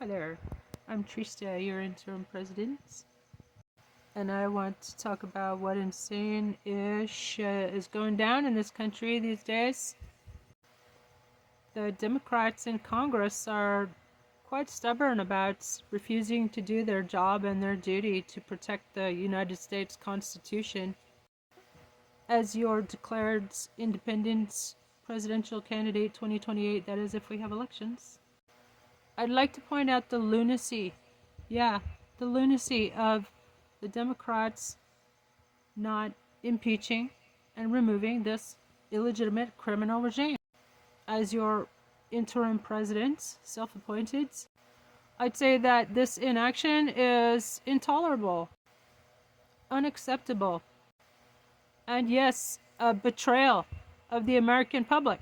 Hi there, I'm Trista, your interim president, and I want to talk about what insane-ish is going down in this country these days. The Democrats in Congress are quite stubborn about refusing to do their job and their duty to protect the United States Constitution. As your declared independent presidential candidate 2028, that is if we have elections, I'd like to point out the lunacy. Yeah, the lunacy of the Democrats not impeaching and removing this illegitimate criminal regime. As your interim president, self-appointed, I'd say that this inaction is intolerable, unacceptable, and yes, a betrayal of the American public.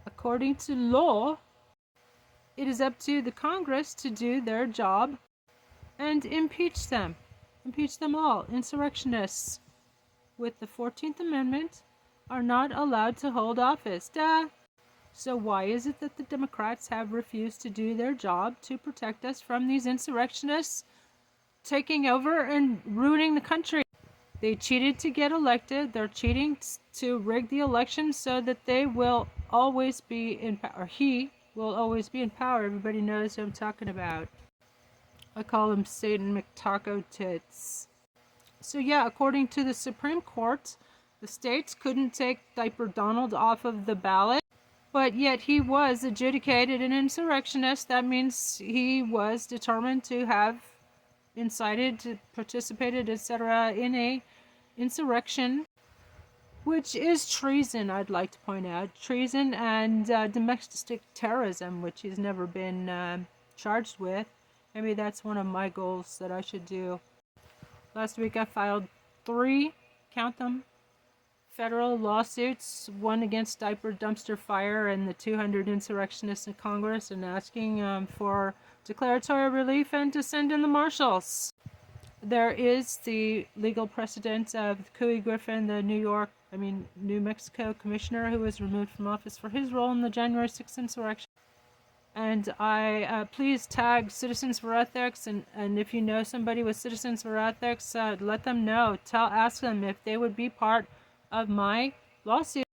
According to law, it is up to the Congress to do their job and impeach them. Impeach them all. Insurrectionists with the 14th Amendment are not allowed to hold office. Duh! So why is it that the Democrats have refused to do their job to protect us from these insurrectionists taking over and ruining the country? They cheated to get elected. They're cheating to rig the election so that they will always be in power. Or he will always be in power. Everybody knows who I'm talking about. I call him Satan McTaco Tits. So yeah, according to the Supreme Court, the states couldn't take Diaper Donald off of the ballot, but yet he was adjudicated an insurrectionist. That means he was determined to have incited, participated, etc. in a insurrection, which is treason, I'd like to point out. Treason and domestic terrorism, which he's never been charged with. Maybe that's one of my goals that I should do. Last week I filed 3, count them, federal lawsuits, one against Diaper Dumpster Fire and the 200 insurrectionists in Congress, and asking for declaratory relief and to send in the marshals. There is the legal precedent of Couey Griffin, the New Mexico commissioner, who was removed from office for his role in the January 6th insurrection. And I please tag Citizens for Ethics, and if you know somebody with Citizens for Ethics, let them know. Ask them if they would be part of my lawsuit.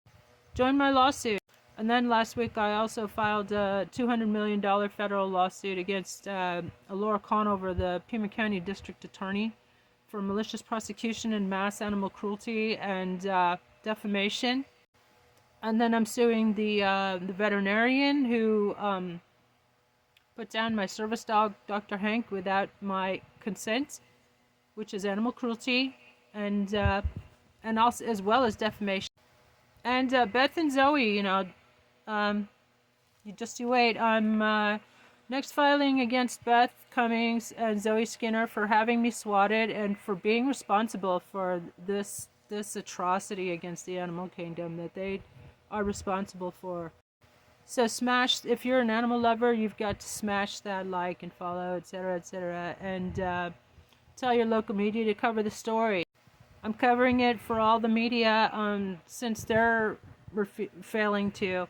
Join my lawsuit. And then last week I also filed a $200 million federal lawsuit against Laura Conover, the Pima County District Attorney, for malicious prosecution and mass animal cruelty and defamation. And then I'm suing the veterinarian who put down my service dog, Dr. Hank, without my consent, which is animal cruelty, and also as well as defamation. And Beth and Zoe, you wait. I'm next filing against Beth Cummings and Zoe Skinner for having me swatted and for being responsible for this atrocity against the animal kingdom that they are responsible for. So smash, if you're an animal lover, you've got to smash that like and follow, etc., and tell your local media to cover the story. I'm covering it for all the media since they're failing to.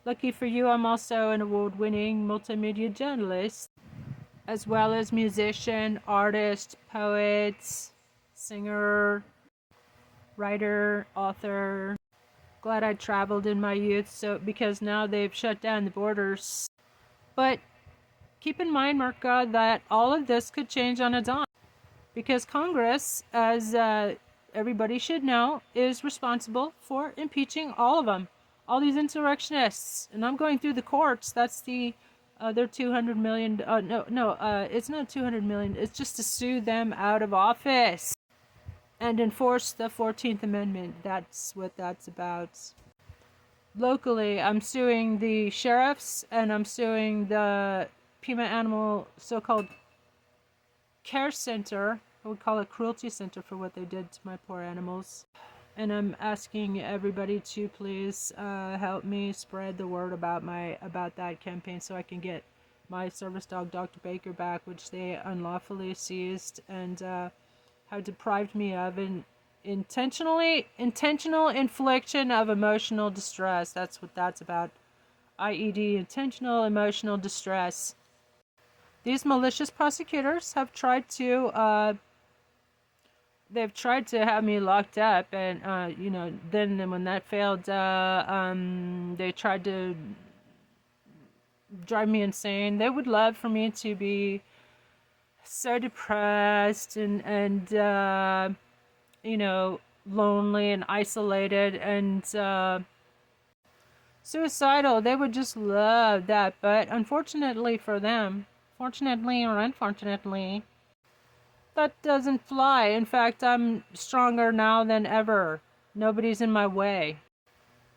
Lucky for you, I'm also an award-winning multimedia journalist, as well as musician, artist, poet, singer, writer, author. Glad I traveled in my youth, because now they've shut down the borders. But keep in mind, Merca, that all of this could change on a dime, because Congress, as everybody should know, is responsible for impeaching all of them, all these insurrectionists. And I'm going through the courts. That's the other $200 million. It's not $200 million. It's just to sue them out of office and enforce the 14th Amendment. That's what that's about. Locally, I'm suing the sheriffs, and I'm suing the Pima Animal so-called care center. I would call it cruelty center for what they did to my poor animals. And I'm asking everybody to please help me spread the word about that campaign so I can get my service dog, Dr. Baker, back, which they unlawfully seized and have deprived me of an intentional infliction of emotional distress. That's what that's about. IED, intentional emotional distress. These malicious prosecutors have tried to they've tried to have me locked up, and then when that failed, they tried to drive me insane. They would love for me to be so depressed and lonely and isolated and suicidal. They would just love that. But unfortunately for them, fortunately or unfortunately, that doesn't fly. In fact, I'm stronger now than ever. Nobody's in my way.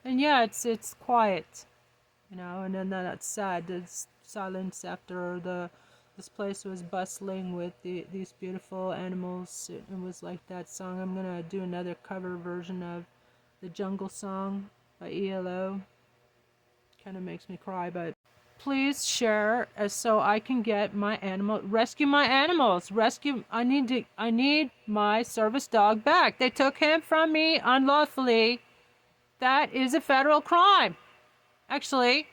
And yeah, it's quiet, and then that's sad. It's silence after this place was bustling with these beautiful animals. It was like that song. I'm gonna do another cover version of the Jungle Song by ELO. Kind of makes me cry, but please share so I can get rescue my animals. I need my service dog back. They took him from me unlawfully. That is a federal crime, actually.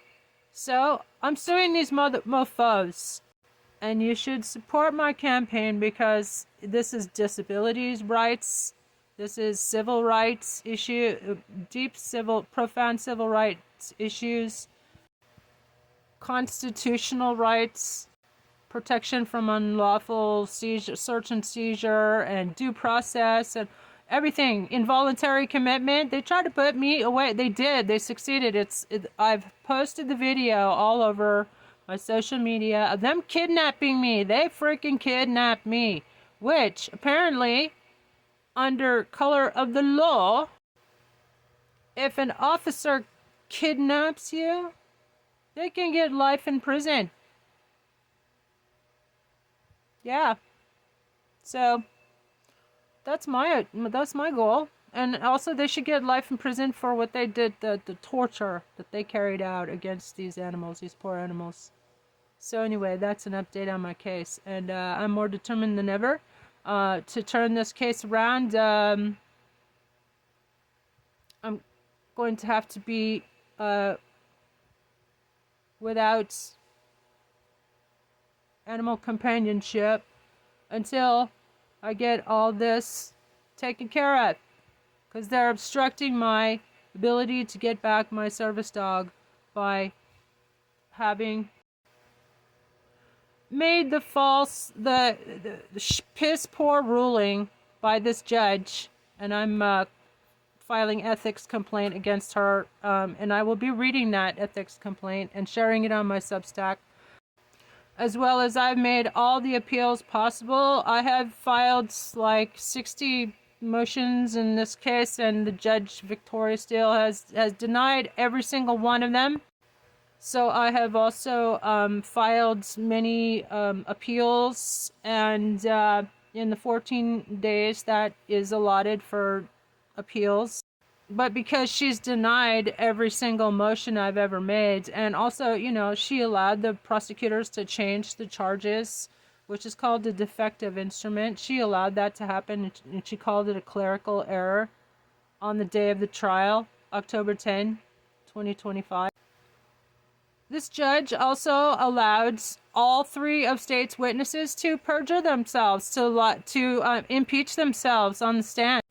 So I'm suing these mofos. And you should support my campaign because this is disabilities rights. This is civil rights issue, profound civil rights issues, constitutional rights, protection from unlawful search and seizure, and due process, and everything. Involuntary commitment. They tried to put me away. They did. They succeeded. I've posted the video all over my social media of them kidnapping me. They freaking kidnapped me, which apparently, under color of the law, if an officer kidnaps you, they can get life in prison. Yeah. So that's my goal. And also they should get life in prison for what they did, the torture that they carried out against these animals, these poor animals. So anyway, that's an update on my case. And I'm more determined than ever to turn this case around. I'm going to have to be without animal companionship until I get all this taken care of. Because they're obstructing my ability to get back my service dog by having made the piss poor ruling by this judge, and I'm filing ethics complaint against her, and I will be reading that ethics complaint and sharing it on my Substack, as well as I've made all the appeals possible. I have filed like 60 motions in this case, and the judge, Victoria Steele, has denied every single one of them. So I have also filed many appeals, and in the 14 days that is allotted for appeals. But because she's denied every single motion I've ever made, and also, she allowed the prosecutors to change the charges, which is called a defective instrument. She allowed that to happen, and she called it a clerical error on the day of the trial, October 10, 2025. This judge also allowed all three of state's witnesses to perjure themselves, to impeach themselves on the stand.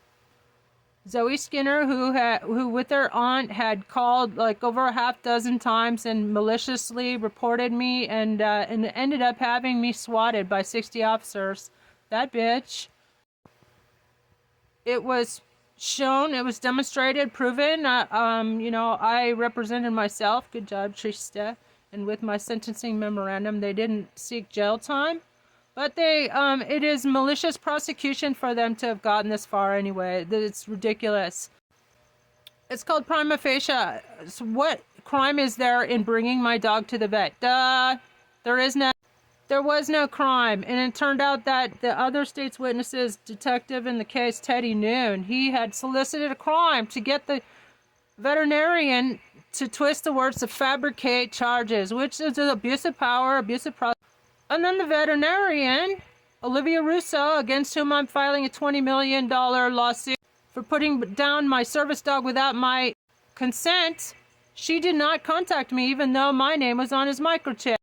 Zoe Skinner, who with her aunt had called like over a half dozen times and maliciously reported me and ended up having me swatted by 60 officers. That bitch. It was shown, it was demonstrated, proven. I represented myself. Good job, Trista. And with my sentencing memorandum, they didn't seek jail time, but it is malicious prosecution for them to have gotten this far anyway. It's ridiculous. It's called prima facie. So what crime is there in bringing my dog to the vet? There was no crime, and it turned out that the other state's witnesses, detective in the case, Teddy Noon, he had solicited a crime to get the veterinarian to twist the words to fabricate charges, which is an abuse of power, abuse of process. And then the veterinarian, Olivia Russo, against whom I'm filing a $20 million lawsuit for putting down my service dog without my consent, she did not contact me even though my name was on his microchip.